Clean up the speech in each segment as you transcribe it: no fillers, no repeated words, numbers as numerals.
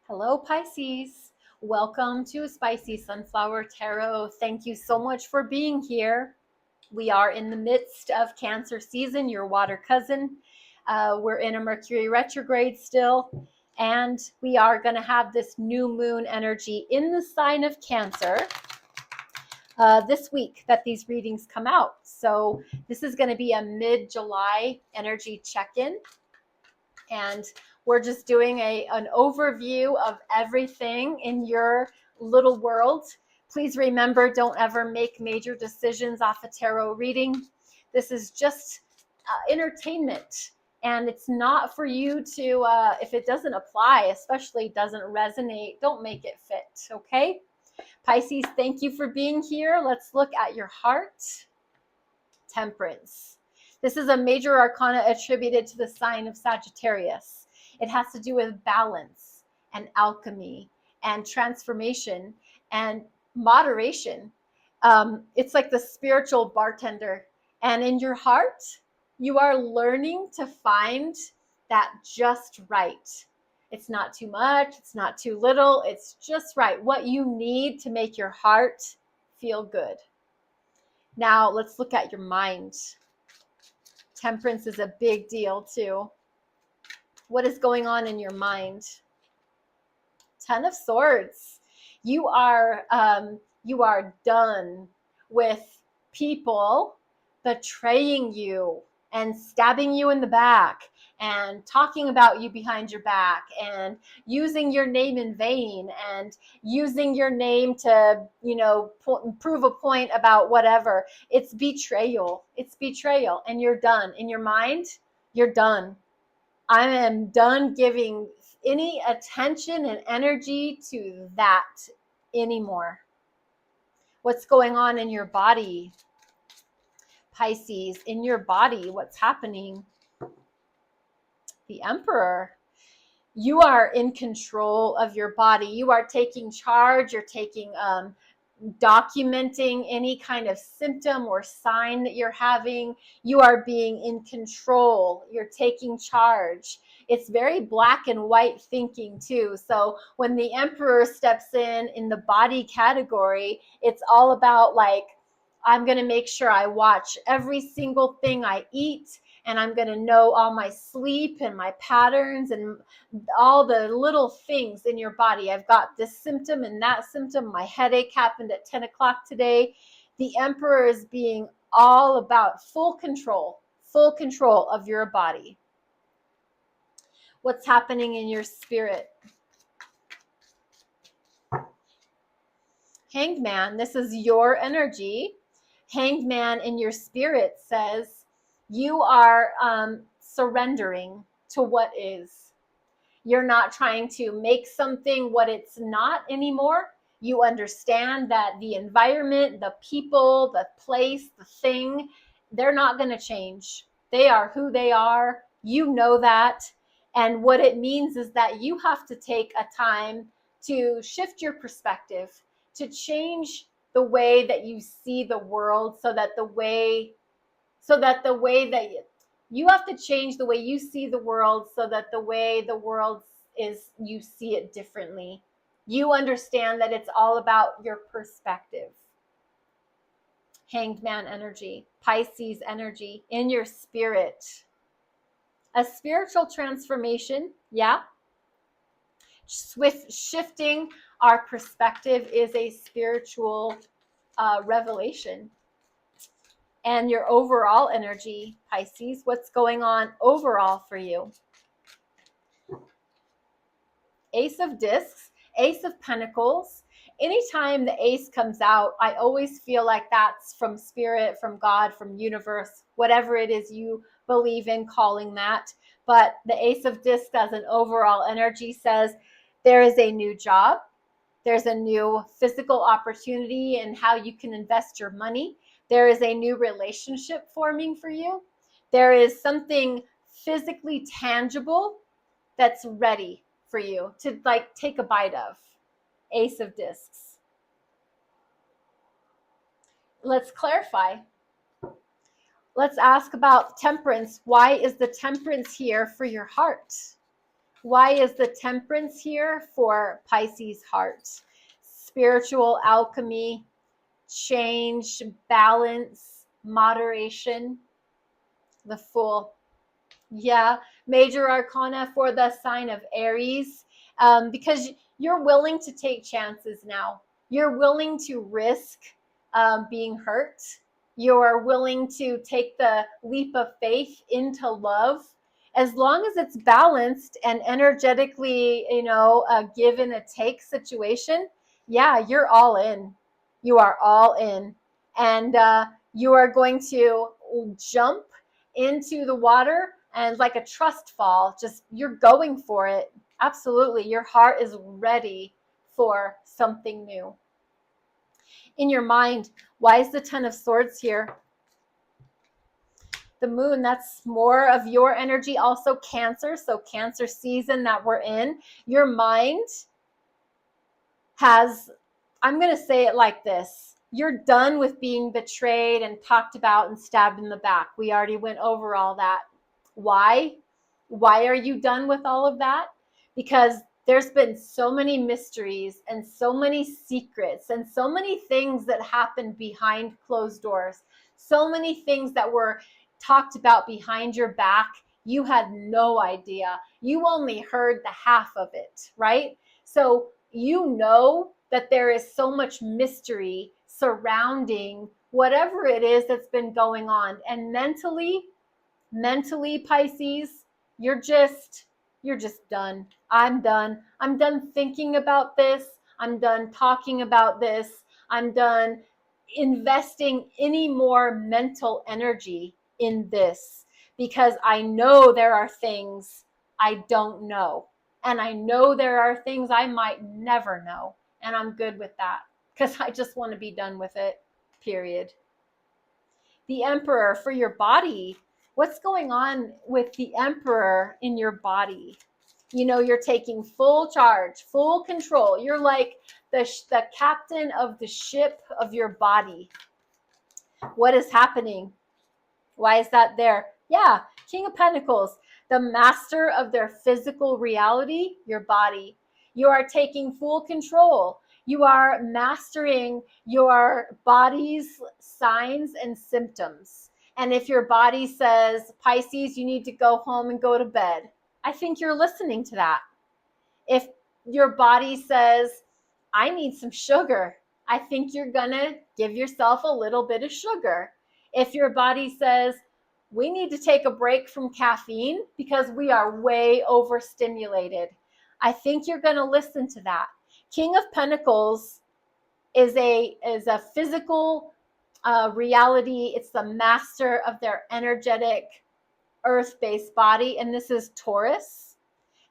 Hello, Pisces. Welcome to Spicy Sunflower Tarot. Thank you so much for being here. We are in the midst of Cancer season, your water cousin. We're in a Mercury retrograde still, and we are going to have this new moon energy in the sign of Cancer this week that these readings come out. So this is going to be a mid-July energy check-in. And we're just doing an overview of everything in your little world. Please remember, don't ever make major decisions off a tarot reading. This is just entertainment. And it's not for you to, if it doesn't apply, especially doesn't resonate, don't make it fit, okay? Pisces, thank you for being here. Let's look at your heart. Temperance. This is a major arcana attributed to the sign of Sagittarius. It has to do with balance and alchemy and transformation and moderation. It's like the spiritual bartender. And in your heart, you are learning to find that just right. It's not too much. It's not too little. It's just right. What you need to make your heart feel good. Now, let's look at your mind. Temperance is a big deal too. What is going on in your mind? Ten of Swords. You are done with people betraying you and stabbing you in the back and talking about you behind your back and using your name in vain and using your name to, prove a point about whatever. It's betrayal. It's betrayal. And you're done. In your mind, you're done. I am done giving any attention and energy to that anymore. What's going on in your body? Pisces, in your body, what's happening? The Emperor. You are in control of your body. You are taking charge. You're documenting any kind of symptom or sign that you're having. You are being in control. You're taking charge. It's very black and white thinking too. So when the Emperor steps in the body category, it's all about like, I'm going to make sure I watch every single thing I eat, and I'm going to know all my sleep and my patterns and all the little things in your body. I've got this symptom and that symptom. My headache happened at 10 o'clock today. The Emperor is being all about full control of your body. What's happening in your spirit? Hanged Man, this is your energy. Hanged Man in your spirit says you are surrendering to what is. You're not trying to make something what it's not anymore. You understand that the environment, the people, the place, the thing, they're not going to change. They are who they are. You know that. And what it means is that you have to take a time to shift your perspective, to change the way that you see the world, so that the way that you have to change the way you see the world, so that the way the world is, you see it differently. You understand that it's all about your perspective. Hanged Man energy, Pisces energy in your spirit. A spiritual transformation, yeah. With shifting our perspective is a spiritual revelation. And your overall energy, Pisces, what's going on overall for you? Ace of Discs, Ace of Pentacles. Anytime the ace comes out, I always feel like that's from spirit, from God, from universe, whatever it is you believe in calling that. But the Ace of Discs as an overall energy says there is a new job. There's a new physical opportunity in how you can invest your money. There is a new relationship forming for you. There is something physically tangible that's ready for you to like take a bite of. Ace of Discs. Let's clarify. Let's ask about temperance. Why is the temperance here for your heart? Why is the Temperance here for Pisces heart? Spiritual alchemy, change, balance, moderation. The Fool. Yeah, major arcana for the sign of Aries, because you're willing to take chances now. You're willing to risk being hurt. You're willing to take the leap of faith into love. As long as it's balanced and energetically, a give and a take situation, yeah, you're all in. You are all in. And you are going to jump into the water and like a trust fall, just you're going for it. Absolutely. Your heart is ready for something new. In your mind, why is the Ten of Swords here? The Moon, that's more of your energy. Also Cancer, so Cancer season that we're in. Your mind has, I'm going to say it like this. You're done with being betrayed and talked about and stabbed in the back. We already went over all that. Why? Why are you done with all of that? Because there's been so many mysteries and so many secrets and so many things that happened behind closed doors. So many things that were talked about behind your back. You had no idea. You only heard the half of it, right? So you know that there is so much mystery surrounding whatever it is that's been going on. And mentally, Pisces, you're just done. I'm done. I'm done thinking about this. I'm done talking about this. I'm done investing any more mental energy in this, because I know there are things I don't know. And I know there are things I might never know. And I'm good with that, because I just want to be done with it, period. The Emperor for your body. What's going on with the Emperor in your body? You're taking full charge, full control. You're like the captain of the ship of your body. What is happening? Why is that there? Yeah, King of Pentacles, the master of their physical reality, your body. You are taking full control. You are mastering your body's signs and symptoms. And if your body says, Pisces, you need to go home and go to bed, I think you're listening to that. If your body says, I need some sugar, I think you're going to give yourself a little bit of sugar. If your body says, we need to take a break from caffeine because we are way overstimulated, I think you're going to listen to that. King of Pentacles is a physical reality. It's the master of their energetic earth-based body, and this is Taurus.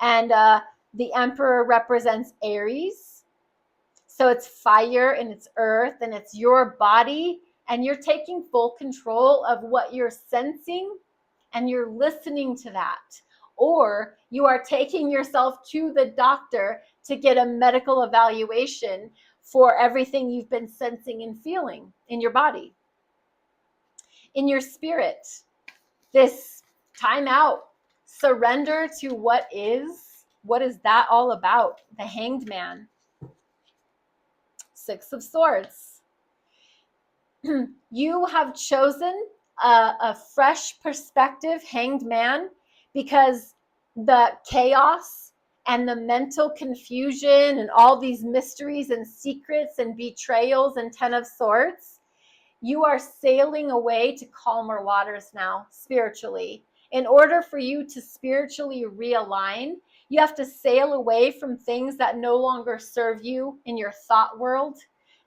And the Emperor represents Aries. So it's fire and it's earth and it's your body, and you're taking full control of what you're sensing and you're listening to that. Or you are taking yourself to the doctor to get a medical evaluation for everything you've been sensing and feeling in your body. In your spirit, this time out, surrender to what is. What is that all about? The Hanged Man. Six of Swords. You have chosen a fresh perspective, Hanged Man, because the chaos and the mental confusion and all these mysteries and secrets and betrayals and Ten of Swords, you are sailing away to calmer waters now, spiritually. In order for you to spiritually realign, you have to sail away from things that no longer serve you in your thought world,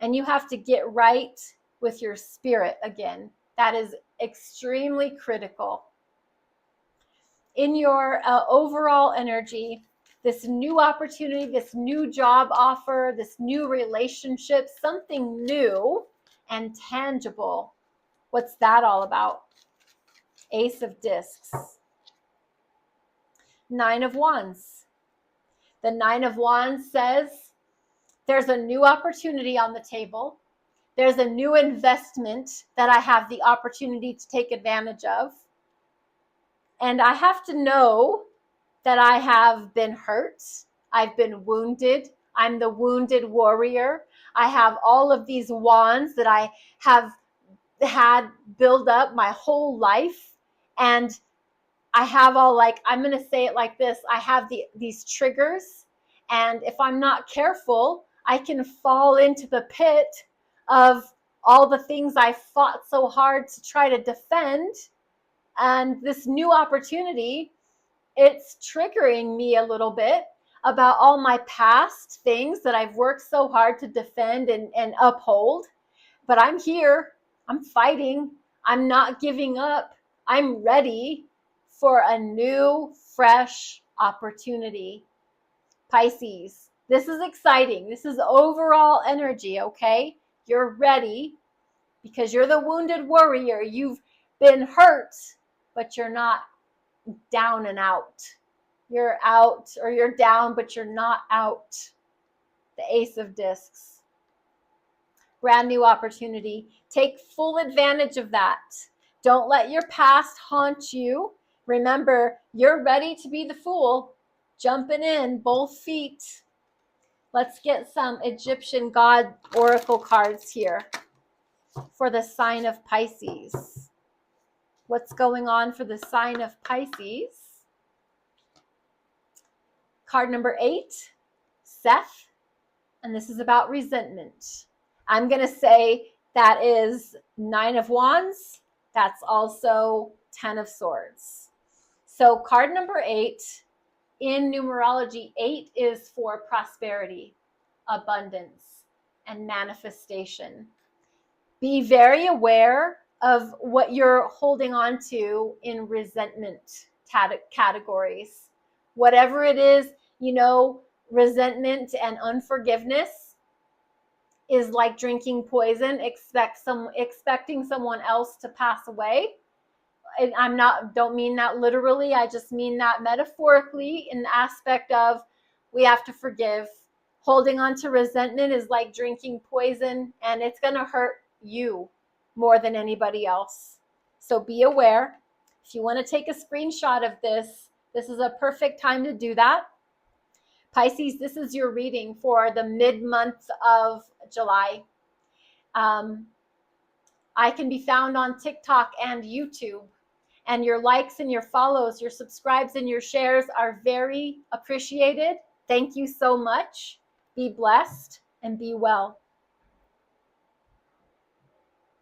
and you have to get right with your spirit again. That is extremely critical. In your overall energy, this new opportunity, this new job offer, this new relationship, something new and tangible. What's that all about? Ace of Discs. Nine of Wands. The Nine of Wands says there's a new opportunity on the table. There's a new investment that I have the opportunity to take advantage of. And I have to know that I have been hurt. I've been wounded. I'm the wounded warrior. I have all of these wands that I have had build up my whole life. And I have all, like, I'm going to say it like this. I have these triggers. And if I'm not careful, I can fall into the pit of all the things I fought so hard to try to defend. And this new opportunity, it's triggering me a little bit about all my past things that I've worked so hard to defend and uphold. But I'm here. I'm fighting. I'm not giving up. I'm ready for a new, fresh opportunity. Pisces, this is exciting. This is overall energy, okay? You're ready because you're the wounded warrior. You've been hurt, but you're not down and out. You're out, or you're down, but you're not out. The Ace of Discs. Brand new opportunity. Take full advantage of that. Don't let your past haunt you. Remember, you're ready to be the fool. Jumping in, both feet. Let's get some Egyptian God oracle cards here for the sign of Pisces. What's going on for the sign of Pisces? Card number 8, Seth, and this is about resentment. I'm going to say that is 9 of Wands. That's also 10 of Swords. So card number 8, in numerology, 8 is for prosperity, abundance, and manifestation. Be very aware of what you're holding on to in resentment categories. Whatever it is, resentment and unforgiveness is like drinking poison, expecting someone else to pass away. And don't mean that literally. I just mean that metaphorically, in the aspect of we have to forgive. Holding on to resentment is like drinking poison, and it's going to hurt you more than anybody else. So be aware. If you want to take a screenshot of this is a perfect time to do that. Pisces, this is your reading for the mid-month of July. I can be found on TikTok and YouTube. And your likes and your follows, your subscribes and your shares are very appreciated. Thank you so much. Be blessed and be well.